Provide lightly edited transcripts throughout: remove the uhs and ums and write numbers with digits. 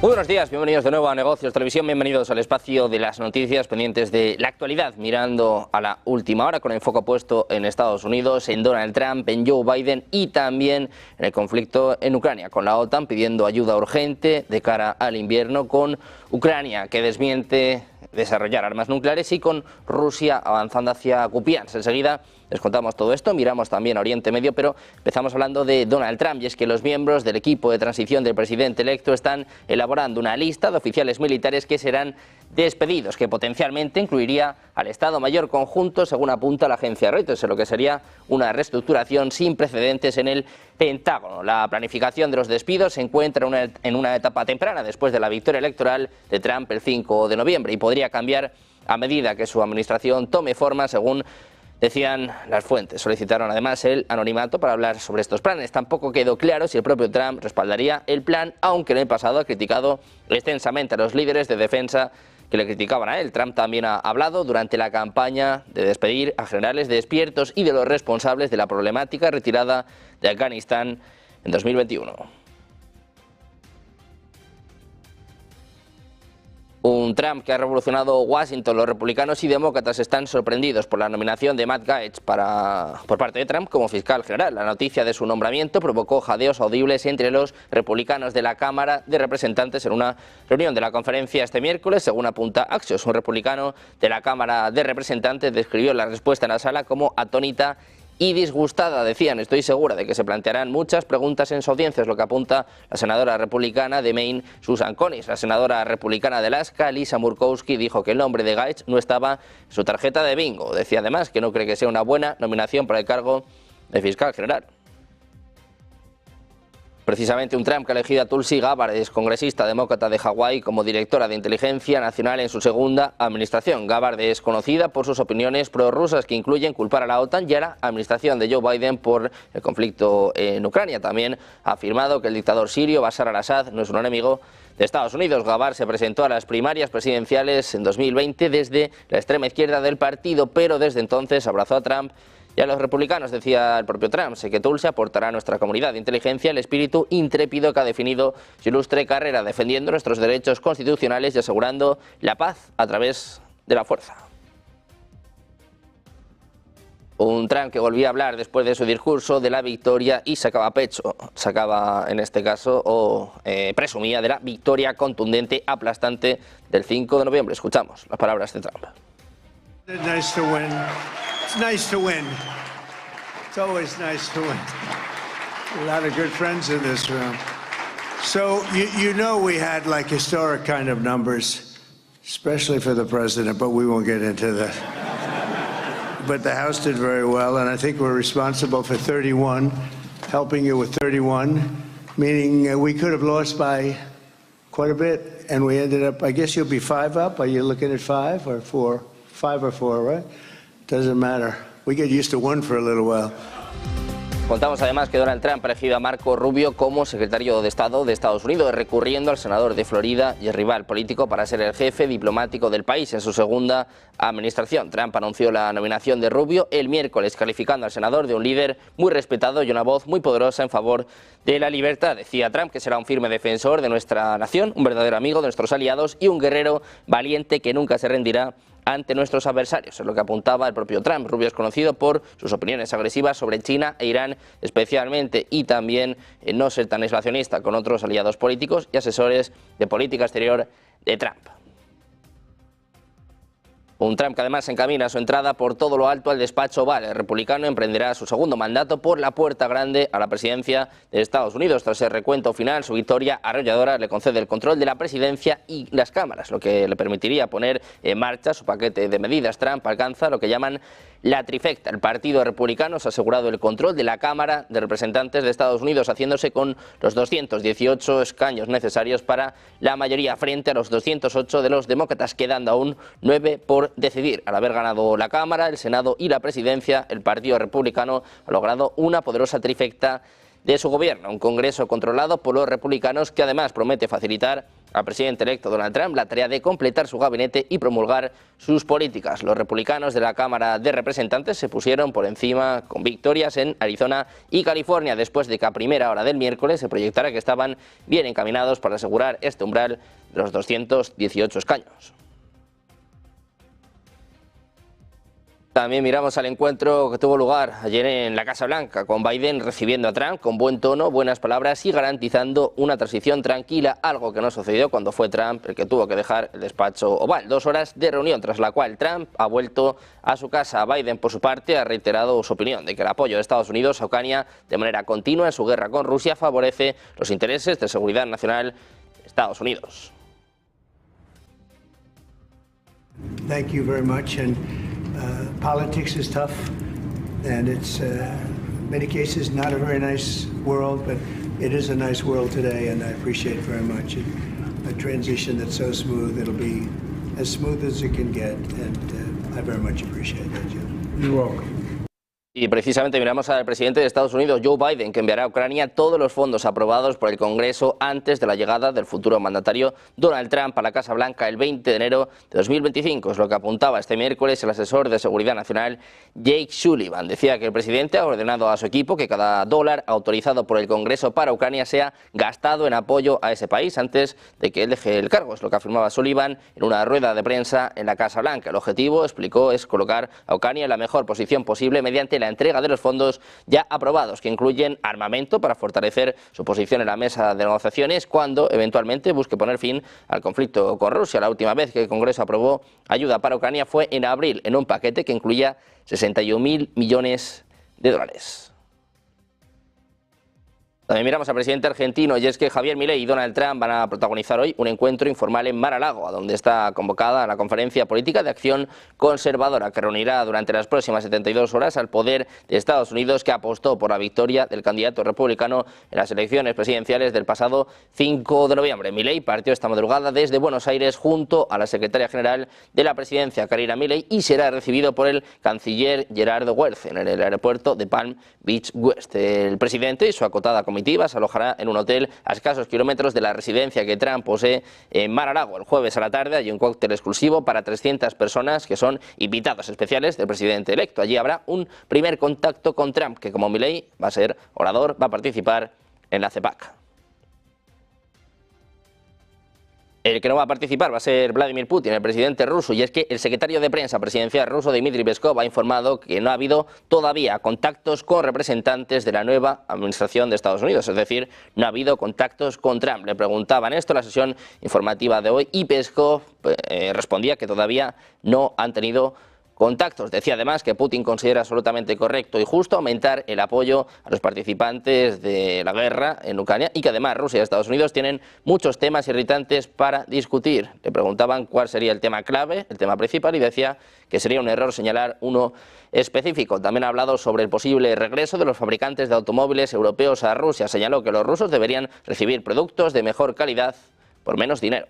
Muy buenos días, bienvenidos de nuevo a Negocios Televisión, bienvenidos al espacio de las noticias pendientes de la actualidad, mirando a la última hora con el foco puesto en Estados Unidos, en Donald Trump, en Joe Biden y también en el conflicto en Ucrania, con la OTAN pidiendo ayuda urgente de cara al invierno, con Ucrania que desmiente desarrollar armas nucleares y con Rusia avanzando hacia Kupiansk. Enseguida les contamos todo esto, miramos también a Oriente Medio, pero empezamos hablando de Donald Trump, y es que los miembros del equipo de transición del presidente electo están elaborando una lista de oficiales militares que serán despedidos, que potencialmente incluiría al Estado Mayor Conjunto, según apunta la agencia Reuters, en lo que sería una reestructuración sin precedentes en el Pentágono. La planificación de los despidos se encuentra en una etapa temprana después de la victoria electoral de Trump el 5 de noviembre y podría cambiar a medida que su administración tome forma, según decían las fuentes. Solicitaron además el anonimato para hablar sobre estos planes. Tampoco quedó claro si el propio Trump respaldaría el plan, aunque en el pasado ha criticado extensamente a los líderes de defensa que le criticaban a él. Trump también ha hablado durante la campaña de despedir a generales despiertos y de los responsables de la problemática retirada de Afganistán en 2021. Un Trump que ha revolucionado Washington. Los republicanos y demócratas están sorprendidos por la nominación de Matt Gaetz por parte de Trump como fiscal general. La noticia de su nombramiento provocó jadeos audibles entre los republicanos de la Cámara de Representantes en una reunión de la conferencia este miércoles, según apunta Axios. Un republicano de la Cámara de Representantes describió la respuesta en la sala como atónita y disgustada. Decían: estoy segura de que se plantearán muchas preguntas en su audiencia, es lo que apunta la senadora republicana de Maine, Susan Collins. La senadora republicana de Alaska, Lisa Murkowski, dijo que el nombre de Gaetz no estaba en su tarjeta de bingo. Decía además que no cree que sea una buena nominación para el cargo de fiscal general. Precisamente un Trump que ha elegido a Tulsi Gabbard, es congresista demócrata de Hawái, como directora de inteligencia nacional en su segunda administración. Gabbard es conocida por sus opiniones prorrusas, que incluyen culpar a la OTAN y a la administración de Joe Biden por el conflicto en Ucrania. También ha afirmado que el dictador sirio Bashar al-Assad no es un enemigo de Estados Unidos. Gabbard se presentó a las primarias presidenciales en 2020 desde la extrema izquierda del partido, pero desde entonces abrazó a Trump y a los republicanos. Decía el propio Trump: sé que Tulsi aportará a nuestra comunidad de inteligencia el espíritu intrépido que ha definido su ilustre carrera, defendiendo nuestros derechos constitucionales y asegurando la paz a través de la fuerza. Un Trump que volvía a hablar después de su discurso de la victoria y sacaba pecho, en este caso, presumía de la victoria contundente, aplastante del 5 de noviembre. Escuchamos las palabras de Trump. Nice to win. It's nice to win. It's always nice to win. A lot of good friends in this room. So you know we had like historic kind of numbers, especially for the president, but we won't get into that. But the House did very well, and I think we're responsible for 31, helping you with 31, meaning we could have lost by quite a bit, and we ended up, I guess you'll be 5 up. Are you looking at 5 or 4? 5 or 4, right? Doesn't matter. We get used to 1 for a little while. Contamos además que Donald Trump ha elegido a Marco Rubio como secretario de Estado de Estados Unidos, recurriendo al senador de Florida y el rival político para ser el jefe diplomático del país en su segunda administración. Trump anunció la nominación de Rubio el miércoles, calificando al senador de un líder muy respetado y una voz muy poderosa en favor de la libertad. Decía Trump que será un firme defensor de nuestra nación, un verdadero amigo de nuestros aliados y un guerrero valiente que nunca se rendirá ante nuestros adversarios, es lo que apuntaba el propio Trump. Rubio es conocido por sus opiniones agresivas sobre China e Irán especialmente, y también no ser tan aislacionista con otros aliados políticos y asesores de política exterior de Trump. Un Trump que además encamina su entrada por todo lo alto al despacho Oval. El republicano emprenderá su segundo mandato por la puerta grande a la presidencia de Estados Unidos. Tras el recuento final, su victoria arrolladora le concede el control de la presidencia y las cámaras, lo que le permitiría poner en marcha su paquete de medidas. Trump alcanza lo que llaman la trifecta. El Partido Republicano se ha asegurado el control de la Cámara de Representantes de Estados Unidos, haciéndose con los 218 escaños necesarios para la mayoría frente a los 208 de los demócratas, quedando aún 9 por decidir. Al haber ganado la Cámara, el Senado y la Presidencia, el Partido Republicano ha logrado una poderosa trifecta de su gobierno, un Congreso controlado por los republicanos que además promete facilitar al presidente electo Donald Trump la tarea de completar su gabinete y promulgar sus políticas. Los republicanos de la Cámara de Representantes se pusieron por encima con victorias en Arizona y California después de que a primera hora del miércoles se proyectara que estaban bien encaminados para asegurar este umbral de los 218 escaños. También miramos al encuentro que tuvo lugar ayer en la Casa Blanca, con Biden recibiendo a Trump con buen tono, buenas palabras y garantizando una transición tranquila, algo que no sucedió cuando fue Trump el que tuvo que dejar el despacho Oval. 2 horas de reunión, tras la cual Trump ha vuelto a su casa. Biden, por su parte, ha reiterado su opinión de que el apoyo de Estados Unidos a Ucrania de manera continua en su guerra con Rusia favorece los intereses de seguridad nacional de Estados Unidos. Thank you very much. Politics is tough, and it's in many cases not a very nice world, but it is a nice world today, and I appreciate very much a transition that's so smooth. It'll be as smooth as it can get, and I very much appreciate that, Jim. You're welcome. Y precisamente miramos al presidente de Estados Unidos, Joe Biden, que enviará a Ucrania todos los fondos aprobados por el Congreso antes de la llegada del futuro mandatario Donald Trump a la Casa Blanca el 20 de enero de 2025. Es lo que apuntaba este miércoles el asesor de Seguridad Nacional, Jake Sullivan. Decía que el presidente ha ordenado a su equipo que cada dólar autorizado por el Congreso para Ucrania sea gastado en apoyo a ese país antes de que él deje el cargo. Es lo que afirmaba Sullivan en una rueda de prensa en la Casa Blanca. El objetivo, explicó, es colocar a Ucrania en la mejor posición posible mediante la entrega de los fondos ya aprobados, que incluyen armamento para fortalecer su posición en la mesa de negociaciones cuando eventualmente busque poner fin al conflicto con Rusia. La última vez que el Congreso aprobó ayuda para Ucrania fue en abril, en un paquete que incluía 61.000 millones de dólares. También miramos al presidente argentino, y es que Javier Milei y Donald Trump van a protagonizar hoy un encuentro informal en Mar-a-Lago, a donde está convocada la Conferencia Política de Acción Conservadora, que reunirá durante las próximas 72 horas al poder de Estados Unidos, que apostó por la victoria del candidato republicano en las elecciones presidenciales del pasado 5 de noviembre. Milei partió esta madrugada desde Buenos Aires junto a la secretaria general de la presidencia, Karina Milei, y será recibido por el canciller Gerardo Werth en el aeropuerto de Palm Beach West. El presidente y su acotada comitiva se alojará en un hotel a escasos kilómetros de la residencia que Trump posee en Mar-a-Lago. El jueves a la tarde hay un cóctel exclusivo para 300 personas que son invitados especiales del presidente electo. Allí habrá un primer contacto con Trump, que como Milei va a ser orador, va a participar en la CEPAC. El que no va a participar va a ser Vladimir Putin, el presidente ruso, y es que el secretario de prensa presidencial ruso, Dmitry Peskov, ha informado que no ha habido todavía contactos con representantes de la nueva administración de Estados Unidos, es decir, no ha habido contactos con Trump. Le preguntaban esto en la sesión informativa de hoy y Peskov respondía que todavía no han tenido contactos. Decía además que Putin considera absolutamente correcto y justo aumentar el apoyo a los participantes de la guerra en Ucrania y que además Rusia y Estados Unidos tienen muchos temas irritantes para discutir. Le preguntaban cuál sería el tema clave, el tema principal, y decía que sería un error señalar uno específico. También ha hablado sobre el posible regreso de los fabricantes de automóviles europeos a Rusia. Señaló que los rusos deberían recibir productos de mejor calidad por menos dinero.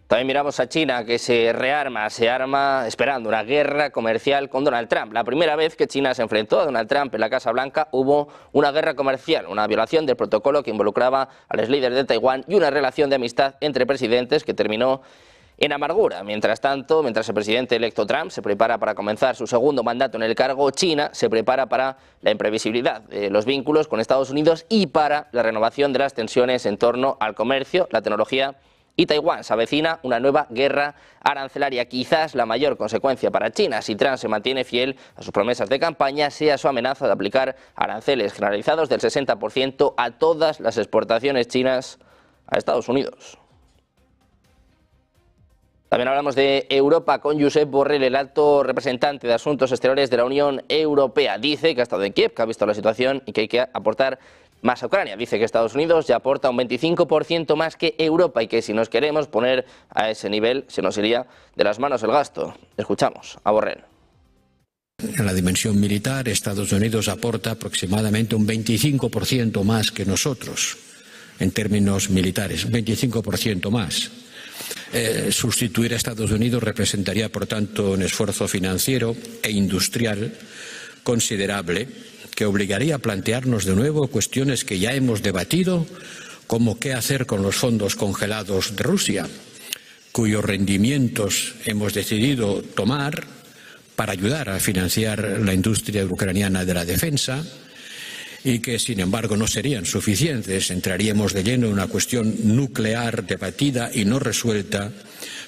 También miramos a China, que se arma esperando una guerra comercial con Donald Trump. La primera vez que China se enfrentó a Donald Trump en la Casa Blanca hubo una guerra comercial, una violación del protocolo que involucraba a los líderes de Taiwán y una relación de amistad entre presidentes que terminó en amargura. Mientras tanto, mientras el presidente electo Trump se prepara para comenzar su segundo mandato en el cargo, China se prepara para la imprevisibilidad de los vínculos con Estados Unidos y para la renovación de las tensiones en torno al comercio, la tecnología y Taiwán. Se avecina una nueva guerra arancelaria, quizás la mayor consecuencia para China, si Trump se mantiene fiel a sus promesas de campaña, sea su amenaza de aplicar aranceles generalizados del 60% a todas las exportaciones chinas a Estados Unidos. También hablamos de Europa con Josep Borrell, el alto representante de Asuntos Exteriores de la Unión Europea. Dice que ha estado en Kiev, que ha visto la situación y que hay que aportar más a Ucrania. Dice que Estados Unidos ya aporta un 25% más que Europa y que si nos queremos poner a ese nivel se nos iría de las manos el gasto. Escuchamos a Borrell. En la dimensión militar, Estados Unidos aporta aproximadamente un 25% más que nosotros, en términos militares, 25% más. Sustituir a Estados Unidos representaría, por tanto, un esfuerzo financiero e industrial considerable que obligaría a plantearnos de nuevo cuestiones que ya hemos debatido, como qué hacer con los fondos congelados de Rusia, cuyos rendimientos hemos decidido tomar para ayudar a financiar la industria ucraniana de la defensa y que, sin embargo, no serían suficientes. Entraríamos de lleno en una cuestión nuclear debatida y no resuelta,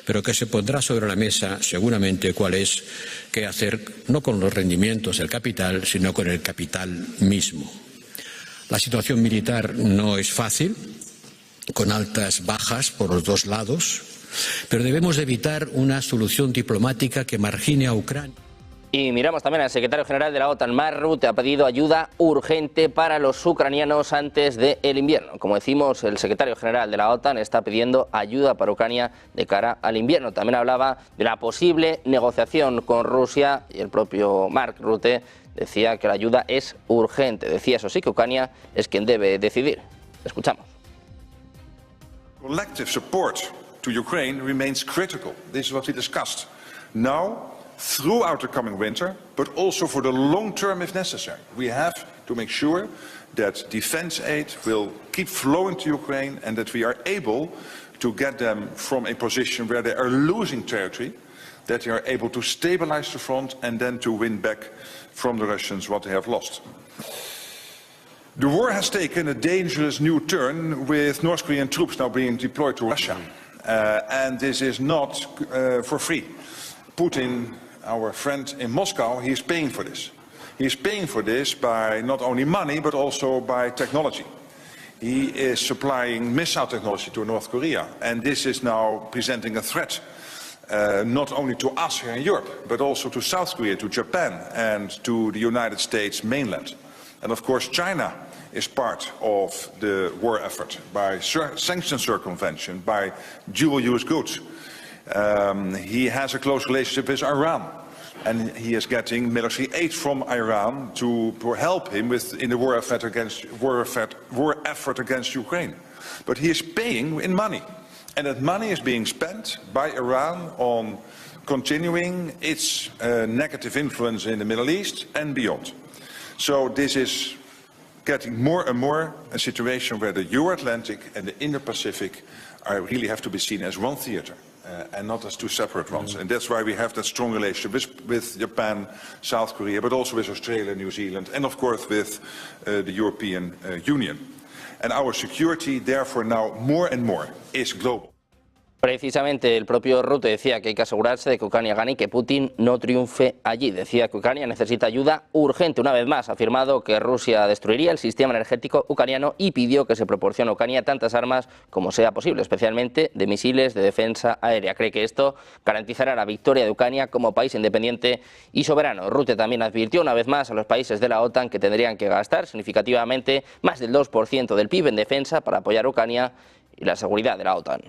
pero que se pondrá sobre la mesa seguramente cuál es qué hacer no con los rendimientos del capital, sino con el capital mismo. La situación militar no es fácil, con altas bajas por los dos lados, pero debemos evitar una solución diplomática que margine a Ucrania. Y miramos también al secretario general de la OTAN, Mark Rutte, ha pedido ayuda urgente para los ucranianos antes del invierno. Como decimos, el secretario general de la OTAN está pidiendo ayuda para Ucrania de cara al invierno. También hablaba de la posible negociación con Rusia y el propio Mark Rutte decía que la ayuda es urgente. Decía, eso sí, que Ucrania es quien debe decidir. Escuchamos. Collective support to Ukraine remains critical. This is what we discussed. Now, throughout the coming winter, but also for the long term if necessary. We have to make sure that defense aid will keep flowing to Ukraine and that we are able to get them from a position where they are losing territory, that they are able to stabilize the front and then to win back from the Russians what they have lost. The war has taken a dangerous new turn with North Korean troops now being deployed to Russia. And this is not for free. Putin, our friend in Moscow, he is paying for this. He is paying for this by not only money, but also by technology. He is supplying missile technology to North Korea, and this is now presenting a threat, not only to us here in Europe, but also to South Korea, to Japan, and to the United States mainland. And of course, China is part of the war effort by sanction circumvention, by dual-use goods. He has a close relationship with Iran, and he is getting military aid from Iran to help him in the war effort against Ukraine. But he is paying in money, and that money is being spent by Iran on continuing its negative influence in the Middle East and beyond. So this is getting more and more a situation where the Euro-Atlantic and the Indo-Pacific really have to be seen as one theater. And not as two separate ones. And that's why we have that strong relationship with Japan, South Korea, but also with Australia, New Zealand, and of course with the European Union. And our security, therefore, now more and more is global. Precisamente el propio Rutte decía que hay que asegurarse de que Ucrania gane y que Putin no triunfe allí. Decía que Ucrania necesita ayuda urgente. Una vez más ha afirmado que Rusia destruiría el sistema energético ucraniano y pidió que se proporcione a Ucrania tantas armas como sea posible, especialmente de misiles de defensa aérea. Cree que esto garantizará la victoria de Ucrania como país independiente y soberano. Rutte también advirtió una vez más a los países de la OTAN que tendrían que gastar significativamente más del 2% del PIB en defensa para apoyar a Ucrania y la seguridad de la OTAN.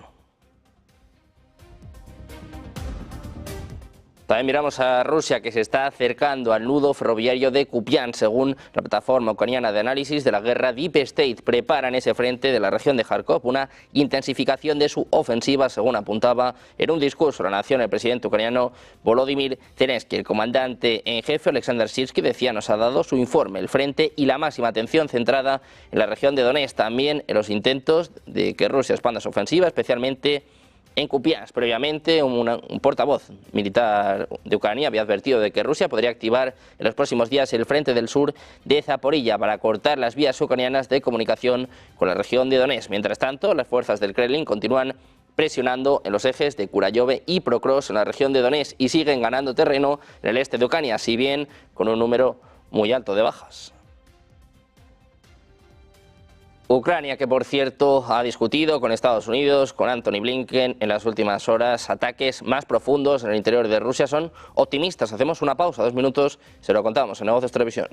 También miramos a Rusia, que se está acercando al nudo ferroviario de Kupiansk. Según la plataforma ucraniana de análisis de la guerra Deep State, prepara en ese frente de la región de Kharkov una intensificación de su ofensiva, según apuntaba en un discurso a la nación el presidente ucraniano Volodymyr Zelensky. El comandante en jefe, Alexander Sirski, decía, nos ha dado su informe, el frente y la máxima atención centrada en la región de Donetsk, también en los intentos de que Rusia expanda su ofensiva, especialmente en Kupiansk. Previamente, un portavoz militar de Ucrania había advertido de que Rusia podría activar en los próximos días el frente del sur de Zaporilla para cortar las vías ucranianas de comunicación con la región de Donetsk. Mientras tanto, las fuerzas del Kremlin continúan presionando en los ejes de Kurayove y Prokros en la región de Donetsk y siguen ganando terreno en el este de Ucrania, si bien con un número muy alto de bajas. Ucrania, que por cierto ha discutido con Estados Unidos, con Antony Blinken en las últimas horas, ataques más profundos en el interior de Rusia. Son optimistas. Hacemos una pausa, 2 minutos, se lo contamos en Negocios Televisión.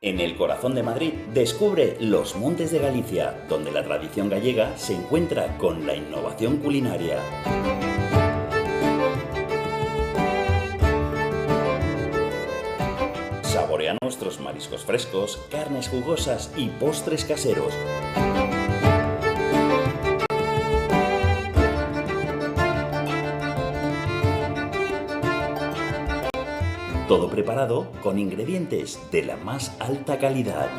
En el corazón de Madrid, descubre Los Montes de Galicia, donde la tradición gallega se encuentra con la innovación culinaria. Saborea nuestros mariscos frescos, carnes jugosas y postres caseros. Todo preparado con ingredientes de la más alta calidad.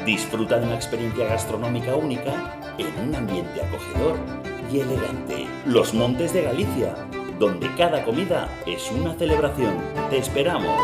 Disfruta de una experiencia gastronómica única en un ambiente acogedor y elegante. Los Montes de Galicia, donde cada comida es una celebración. ¡Te esperamos!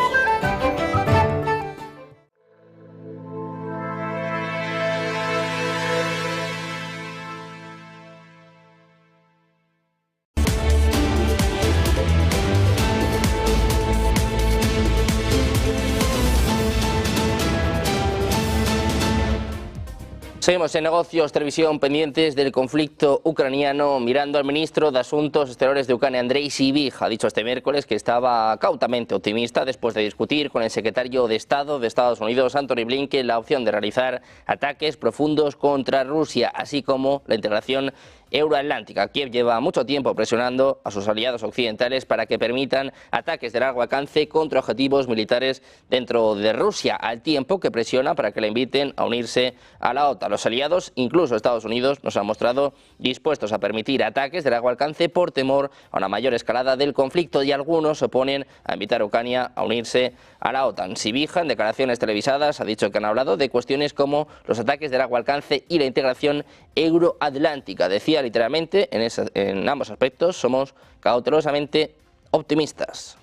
Seguimos en Negocios Televisión, pendientes del conflicto ucraniano, mirando al ministro de Asuntos Exteriores de Ucrania, Andrei Sybiha. Ha dicho este miércoles que estaba cautamente optimista después de discutir con el secretario de Estado de Estados Unidos, Antony Blinken, la opción de realizar ataques profundos contra Rusia, así como la integración euroatlántica. Kiev lleva mucho tiempo presionando a sus aliados occidentales para que permitan ataques de largo alcance contra objetivos militares dentro de Rusia, al tiempo que presiona para que le inviten a unirse a la OTAN. Los aliados, incluso Estados Unidos, nos han mostrado dispuestos a permitir ataques de largo alcance por temor a una mayor escalada del conflicto, y algunos se oponen a invitar a Ucrania a unirse a la OTAN. Sybiha, en declaraciones televisadas, ha dicho que han hablado de cuestiones como los ataques de largo alcance y la integración euroatlántica. Decía literalmente, en ambos aspectos somos cautelosamente optimistas.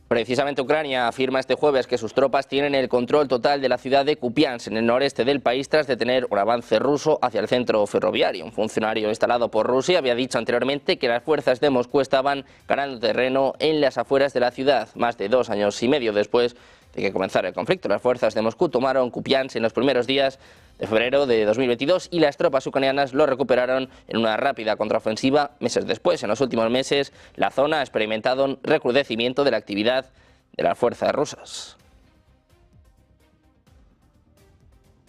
Precisamente Ucrania afirma este jueves que sus tropas tienen el control total de la ciudad de Kupiansk, en el noreste del país, tras detener un avance ruso hacia el centro ferroviario. Un funcionario instalado por Rusia había dicho anteriormente que las fuerzas de Moscú estaban ganando terreno en las afueras de la ciudad. Más de 2 años y medio después de que comenzara el conflicto, las fuerzas de Moscú tomaron Kupiansk en los primeros días de febrero de 2022 y las tropas ucranianas lo recuperaron en una rápida contraofensiva meses después. En los últimos meses, la zona ha experimentado un recrudecimiento de la actividad de las fuerzas rusas.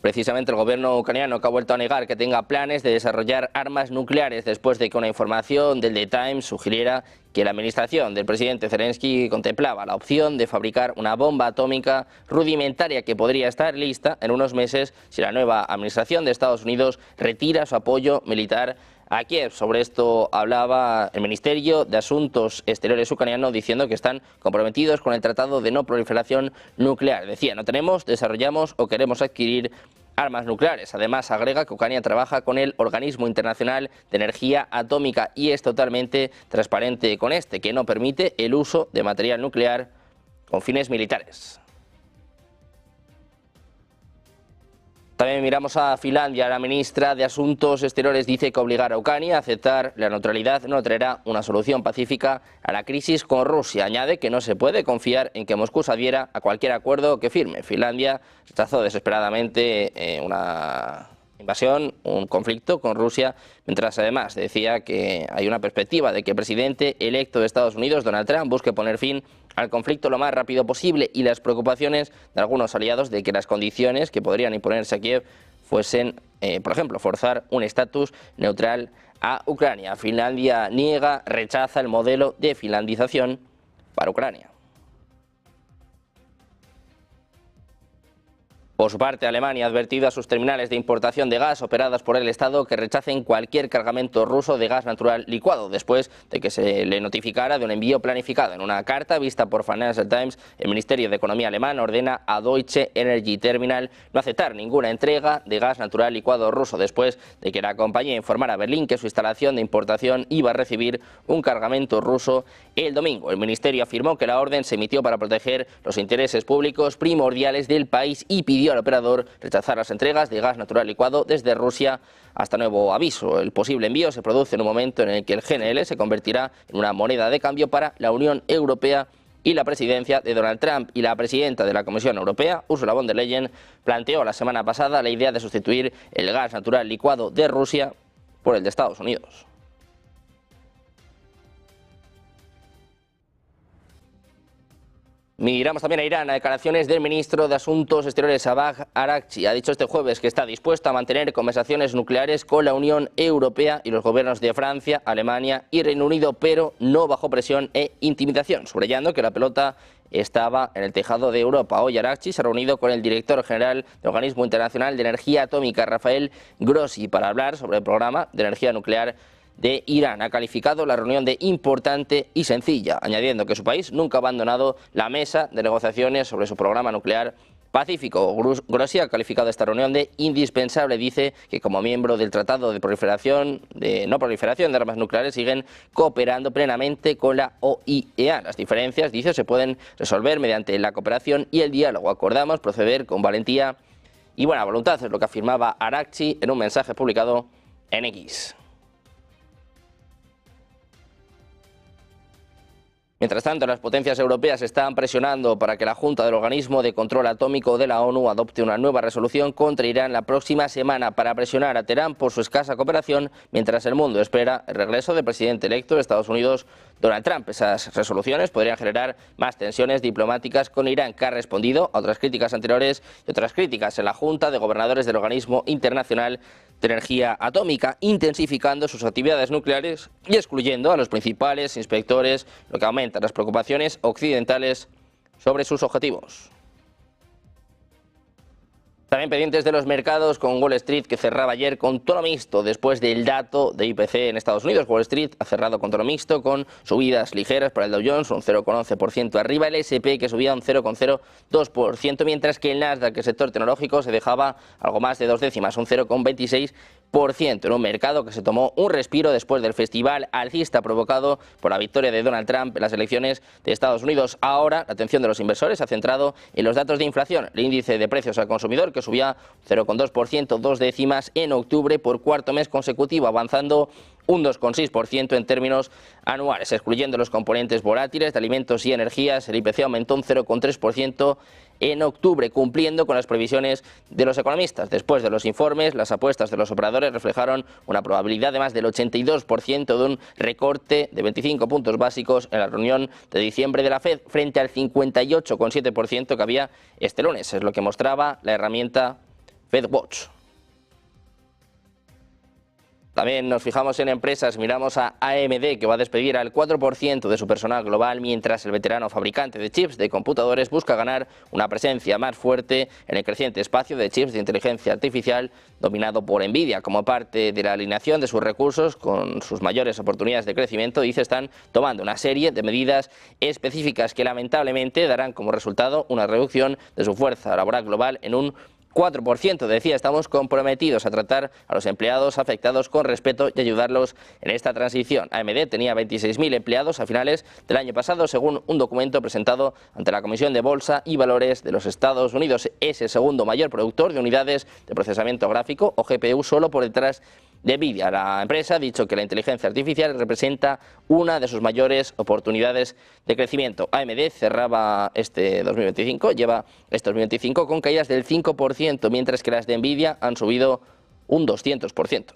Precisamente el gobierno ucraniano, que ha vuelto a negar que tenga planes de desarrollar armas nucleares después de que una información del The Times sugiriera que la administración del presidente Zelensky contemplaba la opción de fabricar una bomba atómica rudimentaria que podría estar lista en unos meses si la nueva administración de Estados Unidos retira su apoyo militar a Kiev. Sobre esto hablaba el Ministerio de Asuntos Exteriores ucraniano, diciendo que están comprometidos con el Tratado de No Proliferación Nuclear. Decía, no tenemos, desarrollamos o queremos adquirir armas nucleares. Además, agrega que Ucrania trabaja con el Organismo Internacional de Energía Atómica y es totalmente transparente con este, que no permite el uso de material nuclear con fines militares. También miramos a Finlandia. La ministra de Asuntos Exteriores dice que obligar a Ucrania a aceptar la neutralidad no traerá una solución pacífica a la crisis con Rusia. Añade que no se puede confiar en que Moscú se adhiera a cualquier acuerdo que firme. Finlandia rechazó desesperadamente una invasión, un conflicto con Rusia, mientras además decía que hay una perspectiva de que el presidente electo de Estados Unidos, Donald Trump, busque poner fin al conflicto lo más rápido posible, y las preocupaciones de algunos aliados de que las condiciones que podrían imponerse a Kiev fuesen, por ejemplo, forzar un estatus neutral a Ucrania. Finlandia rechaza el modelo de finlandización para Ucrania. Por su parte, Alemania ha advertido a sus terminales de importación de gas operadas por el Estado que rechacen cualquier cargamento ruso de gas natural licuado, después de que se le notificara de un envío planificado. En una carta vista por Financial Times, el Ministerio de Economía alemán ordena a Deutsche Energy Terminal no aceptar ninguna entrega de gas natural licuado ruso, después de que la compañía informara a Berlín que su instalación de importación iba a recibir un cargamento ruso el domingo. El ministerio afirmó que la orden se emitió para proteger los intereses públicos primordiales del país y pidió al operador rechazar las entregas de gas natural licuado desde Rusia hasta nuevo aviso. El posible envío se produce en un momento en el que el GNL se convertirá en una moneda de cambio para la Unión Europea y la presidencia de Donald Trump, y la presidenta de la Comisión Europea, Ursula von der Leyen, planteó la semana pasada la idea de sustituir el gas natural licuado de Rusia por el de Estados Unidos. Miramos también a Irán. A declaraciones del ministro de Asuntos Exteriores Abbas Araghchi. Ha dicho este jueves que está dispuesto a mantener conversaciones nucleares con la Unión Europea y los gobiernos de Francia, Alemania y Reino Unido, pero no bajo presión e intimidación, subrayando que la pelota estaba en el tejado de Europa. Hoy Araghchi se ha reunido con el director general del Organismo Internacional de Energía Atómica, Rafael Grossi, para hablar sobre el programa de energía nuclear de Irán. Ha calificado la reunión de importante y sencilla, añadiendo que su país nunca ha abandonado la mesa de negociaciones sobre su programa nuclear pacífico. Grossi ha calificado esta reunión de indispensable. Dice que como miembro del Tratado de No Proliferación de Armas Nucleares siguen cooperando plenamente con la OIEA. Las diferencias, dice, se pueden resolver mediante la cooperación y el diálogo. Acordamos proceder con valentía y buena voluntad, es lo que afirmaba Araghchi en un mensaje publicado en X. Mientras tanto, las potencias europeas están presionando para que la Junta del Organismo de Control Atómico de la ONU adopte una nueva resolución contra Irán la próxima semana para presionar a Teherán por su escasa cooperación, mientras el mundo espera el regreso del presidente electo de Estados Unidos, Donald Trump. Esas resoluciones podrían generar más tensiones diplomáticas con Irán, que ha respondido a otras críticas anteriores y otras críticas en la Junta de Gobernadores del Organismo Internacional de Energía Atómica, intensificando sus actividades nucleares y excluyendo a los principales inspectores, lo que aumenta las preocupaciones occidentales sobre sus objetivos. También pendientes de los mercados, con Wall Street, que cerraba ayer con tono mixto después del dato de IPC en Estados Unidos. Wall Street ha cerrado con tono mixto, con subidas ligeras para el Dow Jones, un 0,11% arriba, el S&P que subía un 0,02%, mientras que el Nasdaq, el sector tecnológico, se dejaba algo más de 2 décimas, un 0,26%, en un mercado que se tomó un respiro después del festival alcista provocado por la victoria de Donald Trump en las elecciones de Estados Unidos. Ahora, la atención de los inversores se ha centrado en los datos de inflación. El índice de precios al consumidor, que subía 0,2%, 2 décimas en octubre por cuarto mes consecutivo, avanzando un 2,6% en términos anuales. Excluyendo los componentes volátiles de alimentos y energías, el IPC aumentó un 0,3% en octubre, cumpliendo con las previsiones de los economistas. Después de los informes, las apuestas de los operadores reflejaron una probabilidad de más del 82% de un recorte de 25 puntos básicos en la reunión de diciembre de la Fed, frente al 58,7% que había este lunes. Es lo que mostraba la herramienta FedWatch. También nos fijamos en empresas, miramos a AMD, que va a despedir al 4% de su personal global, mientras el veterano fabricante de chips de computadores busca ganar una presencia más fuerte en el creciente espacio de chips de inteligencia artificial dominado por Nvidia. Como parte de la alineación de sus recursos con sus mayores oportunidades de crecimiento, dice, están tomando una serie de medidas específicas que lamentablemente darán como resultado una reducción de su fuerza laboral global en un 4%. Decía, estamos comprometidos a tratar a los empleados afectados con respeto y ayudarlos en esta transición. AMD tenía 26.000 empleados a finales del año pasado, según un documento presentado ante la Comisión de Bolsa y Valores de los Estados Unidos. Es el segundo mayor productor de unidades de procesamiento gráfico o GPU, solo por detrás de Nvidia. La empresa ha dicho que la inteligencia artificial representa una de sus mayores oportunidades de crecimiento. AMD cerraba lleva este 2025 con caídas del 5%, mientras que las de Nvidia han subido un 200%.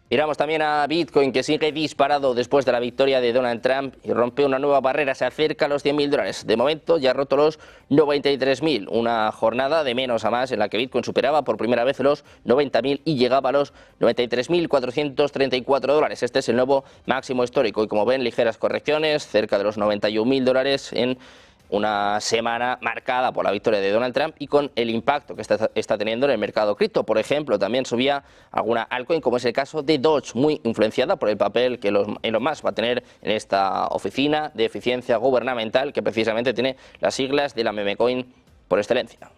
Miramos también a Bitcoin, que sigue disparado después de la victoria de Donald Trump y rompe una nueva barrera, se acerca a los $100.000. De momento ya ha roto los 93.000, una jornada de menos a más en la que Bitcoin superaba por primera vez los 90.000 y llegaba a los 93.434 dólares. Este es el nuevo máximo histórico y, como ven, ligeras correcciones, cerca de los 91.000 en una semana marcada por la victoria de Donald Trump y con el impacto que está teniendo en el mercado cripto. Por ejemplo, también subía alguna altcoin, como es el caso de Doge, muy influenciada por el papel que Elon Musk va a tener en esta oficina de eficiencia gubernamental, que precisamente tiene las siglas de la meme coin por excelencia.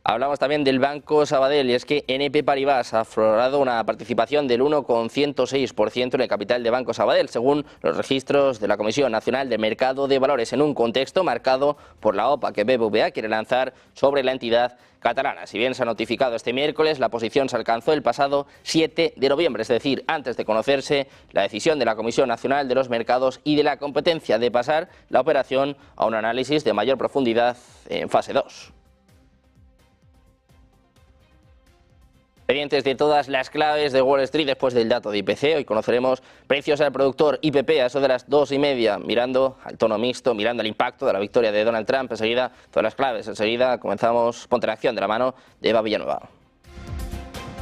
Hablamos también del Banco Sabadell, y es que BNP Paribas ha aflorado una participación del 1,106% en el capital de Banco Sabadell, según los registros de la Comisión Nacional de Mercado de Valores, en un contexto marcado por la OPA que BBVA quiere lanzar sobre la entidad catalana. Si bien se ha notificado este miércoles, la posición se alcanzó el pasado 7 de noviembre, es decir, antes de conocerse la decisión de la Comisión Nacional de los Mercados y de la Competencia de pasar la operación a un análisis de mayor profundidad en fase 2. Pendientes de todas las claves de Wall Street después del dato de IPC. Hoy conoceremos precios al productor IPP a eso de las 2:30, mirando al tono mixto, mirando el impacto de la victoria de Donald Trump. Enseguida, todas las claves. Enseguida comenzamos Ponte en Acción de la mano de Eva Villanueva.